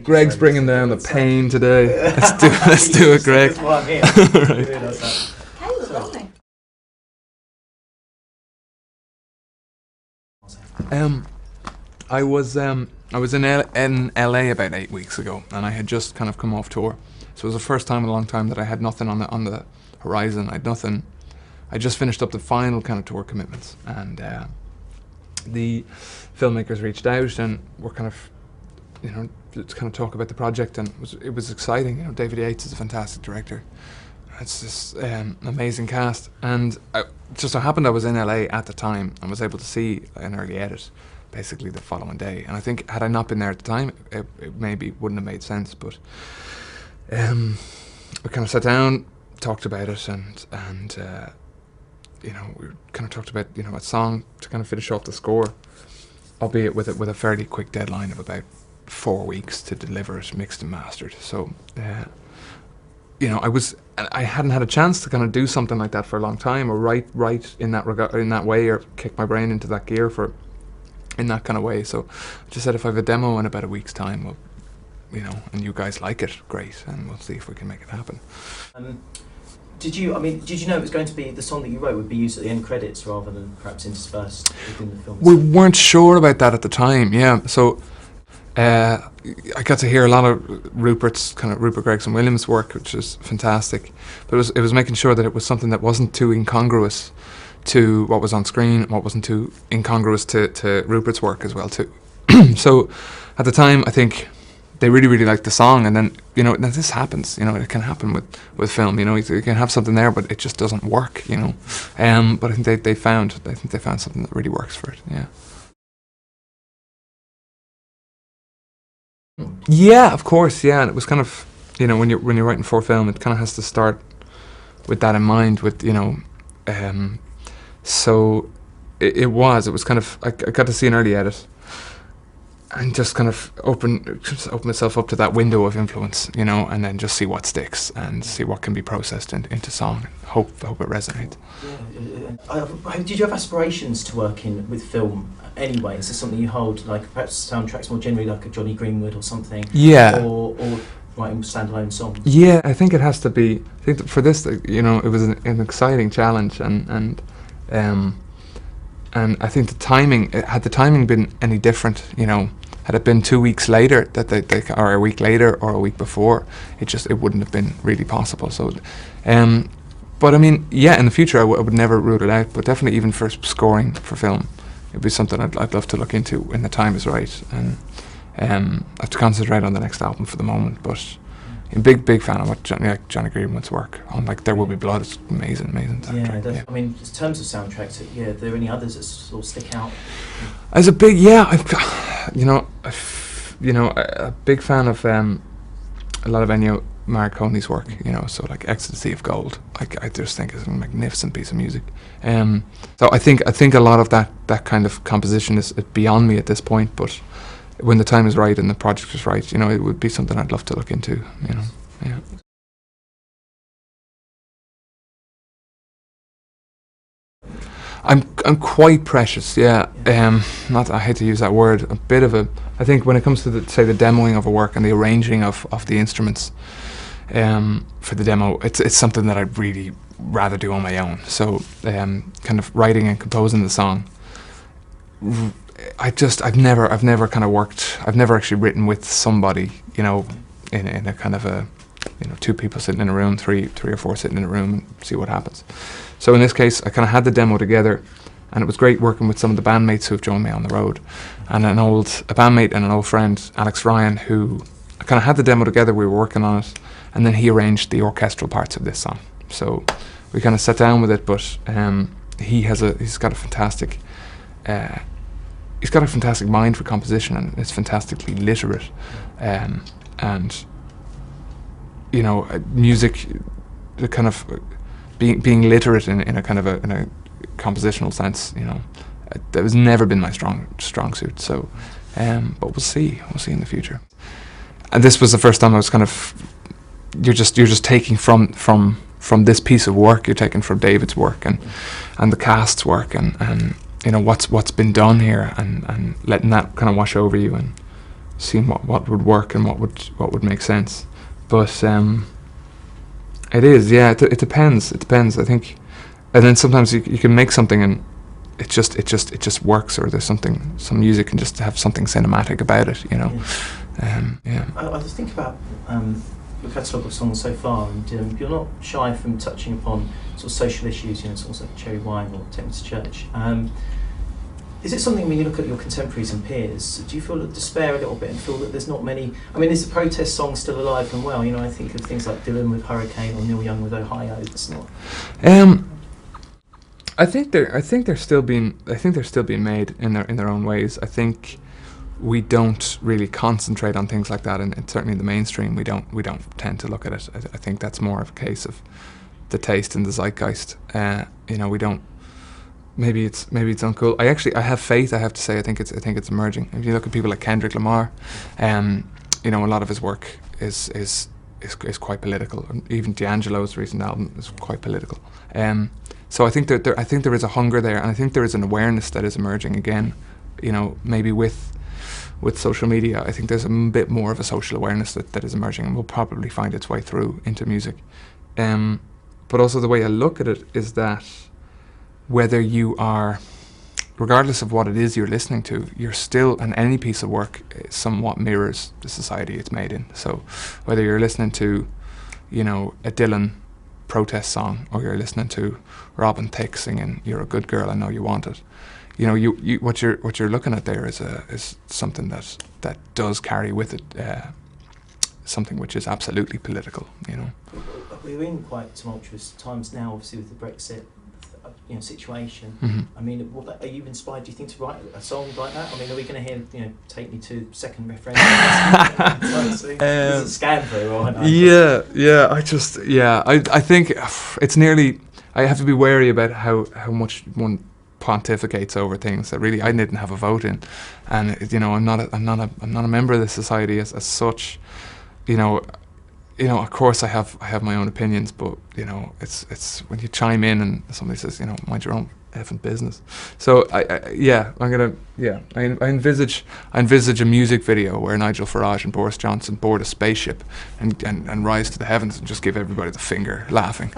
Greg's bringing down the pain today. Let's do it, Greg. That's why I'm here. I didn't realise that. Hey, lovely. I was in LA about 8 weeks ago, and I had just kind of come off tour. So it was the first time in a long time that I had nothing on the horizon. I had nothing. I just finished up the final kind of tour commitments, and the filmmakers reached out and were kind of, to kind of talk about the project, and it was exciting. David Yates is a fantastic director. It's this amazing cast, and it just so happened I was in LA at the time and was able to see an early edit basically the following day. And I think had I not been there at the time, it maybe wouldn't have made sense. But we kind of sat down, talked about it, and we kind of talked about a song to kind of finish off the score, albeit with a fairly quick deadline of about 4 weeks to deliver it mixed and mastered. So I hadn't had a chance to kind of do something like that for a long time, or write in that way, or kick my brain into that gear in that kind of way. So I just said, if I have a demo in about a week's time, well, and you guys like it, great, and we'll see if we can make it happen. Did you know it was going to be the song that you wrote would be used at the end credits rather than perhaps interspersed within the film? We weren't sure about that at the time, yeah. So I got to hear a lot of Rupert Gregson Williams' work, which is fantastic. But it was making sure that it was something that wasn't too incongruous to what was on screen, and what wasn't too incongruous to Rupert's work as well too. So at the time, I think they really, really liked the song, and then now this happens. It can happen with film. You can have something there, but it just doesn't work. But I think they found something that really works for it. Yeah. Yeah, of course. Yeah, and it was kind of when you're writing for film, it kind of has to start with that in mind. So it was kind of I got to see an early edit, and just kind of open myself up to that window of influence, and then just see what sticks and see what can be processed into song. Hope it resonates. Yeah. Did you have aspirations to work with film anyway? Is this something you hold, like perhaps soundtracks more generally, like a Johnny Greenwood or something? Yeah. Or writing standalone songs? Yeah, I think it has to be. I think that for this, it was an exciting challenge, and I think the timing, had the timing been any different, had it been 2 weeks later or a week later or a week before, it wouldn't have been really possible. So, but I mean, yeah, in the future I would never rule it out, but definitely even for scoring for film, it'd be something I'd love to look into when the time is right. And I have to concentrate on the next album for the moment, but I'm a big fan of what Johnny Greenwood's work on, like There Will Be Blood. It's amazing soundtrack. Yeah. I mean, in terms of soundtracks, are there any others that sort of stick out? As a big, a big fan of a lot of Ennio Morricone's work. So like Ecstasy of Gold, I just think is a magnificent piece of music. So I think a lot of that kind of composition is beyond me at this point, but when the time is right and the project is right, it would be something I'd love to look into. Yeah. I'm quite precious, yeah. I hate to use that word. A bit of I think when it comes to the demoing of a work and the arranging of the instruments for the demo, it's something that I'd really rather do on my own. So kind of writing and composing the song, I've never kind of worked. I've never actually written with somebody, in a kind of a, 2 people sitting in a room, three or four sitting in a room, and see what happens. So in this case, I kind of had the demo together, and it was great working with some of the bandmates who have joined me on the road, and a bandmate and an old friend, Alex Ryan, who I kind of had the demo together. We were working on it, and then he arranged the orchestral parts of this song. So we kind of sat down with it, but he's got a fantastic. He's got a fantastic mind for composition, and is fantastically literate, and music, the kind of being literate in a kind of in a compositional sense, that has never been my strong suit. So, but we'll see in the future. And this was the first time I was kind of, you're just taking from this piece of work, you're taking from David's work and the cast's work and what's been done here, and letting that kind of wash over you, and seeing what would work and what would make sense. But it is, yeah. It depends. It depends. I think, and then sometimes you can make something and it just works, or there's some music can just have something cinematic about it, you know. Yeah. I was thinking about your catalogue of songs so far, and you're not shy from touching upon sort of social issues, you know, songs like Cherry Wine or Take Me to Church. Is it something, when you look at your contemporaries and peers, do you feel despair a little bit and feel that there's not many? I mean, is the protest song still alive and well? You know, I think of things like Dylan with Hurricane or Neil Young with Ohio. It's not. I think they're still being made in their own ways. I think we don't really concentrate on things like that, and certainly in the mainstream we don't tend to look at it. I think that's more of a case of the taste and the zeitgeist. You know, we don't. Maybe it's uncool. I have faith. I have to say. I think it's emerging. If you look at people like Kendrick Lamar, you know, a lot of his work is quite political. And even D'Angelo's recent album is quite political. So I think there is a hunger there, and I think there is an awareness that is emerging again. You know, maybe with social media, I think there's a bit more of a social awareness that is emerging, and will probably find its way through into music. But also the way I look at it is that whether you are, regardless of what it is you're listening to, you're still, and any piece of work somewhat mirrors the society it's made in. So whether you're listening to, you know, a Dylan protest song, or you're listening to Robin Thicke singing "You're a Good Girl, I Know You Want It," you know, you what you're looking at there is something that does carry with it something which is absolutely political. You know, we're in quite tumultuous times now, obviously with the Brexit, you know, situation. Mm-hmm. I mean, are you inspired, do you think, to write a song like that? I mean, are we going to hear, you know, Take Me to second referendum? Is it scam through or not? I think it's nearly. I have to be wary about how much one pontificates over things that really I didn't have a vote in, and you know, I'm not a member of this society as such. You know, of course I have my own opinions, but you know, it's when you chime in and somebody says, you know, mind your own effing business. So I envisage a music video where Nigel Farage and Boris Johnson board a spaceship and rise to the heavens and just give everybody the finger, laughing.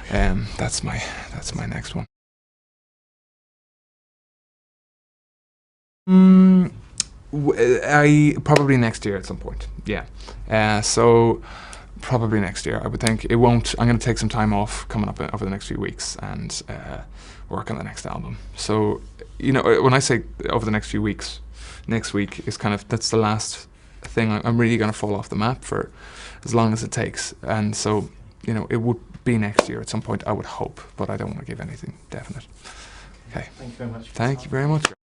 That's my next one. I probably next year at some point. Yeah. So probably next year, I would think. It won't. I'm going to take some time off coming up over the next few weeks and work on the next album. So, you know, when I say over the next few weeks, next week is that's the last thing. I'm really going to fall off the map for as long as it takes. And so, you know, it would be next year at some point, I would hope, but I don't want to give anything definite. Okay. Thank you very much. Thank you very much.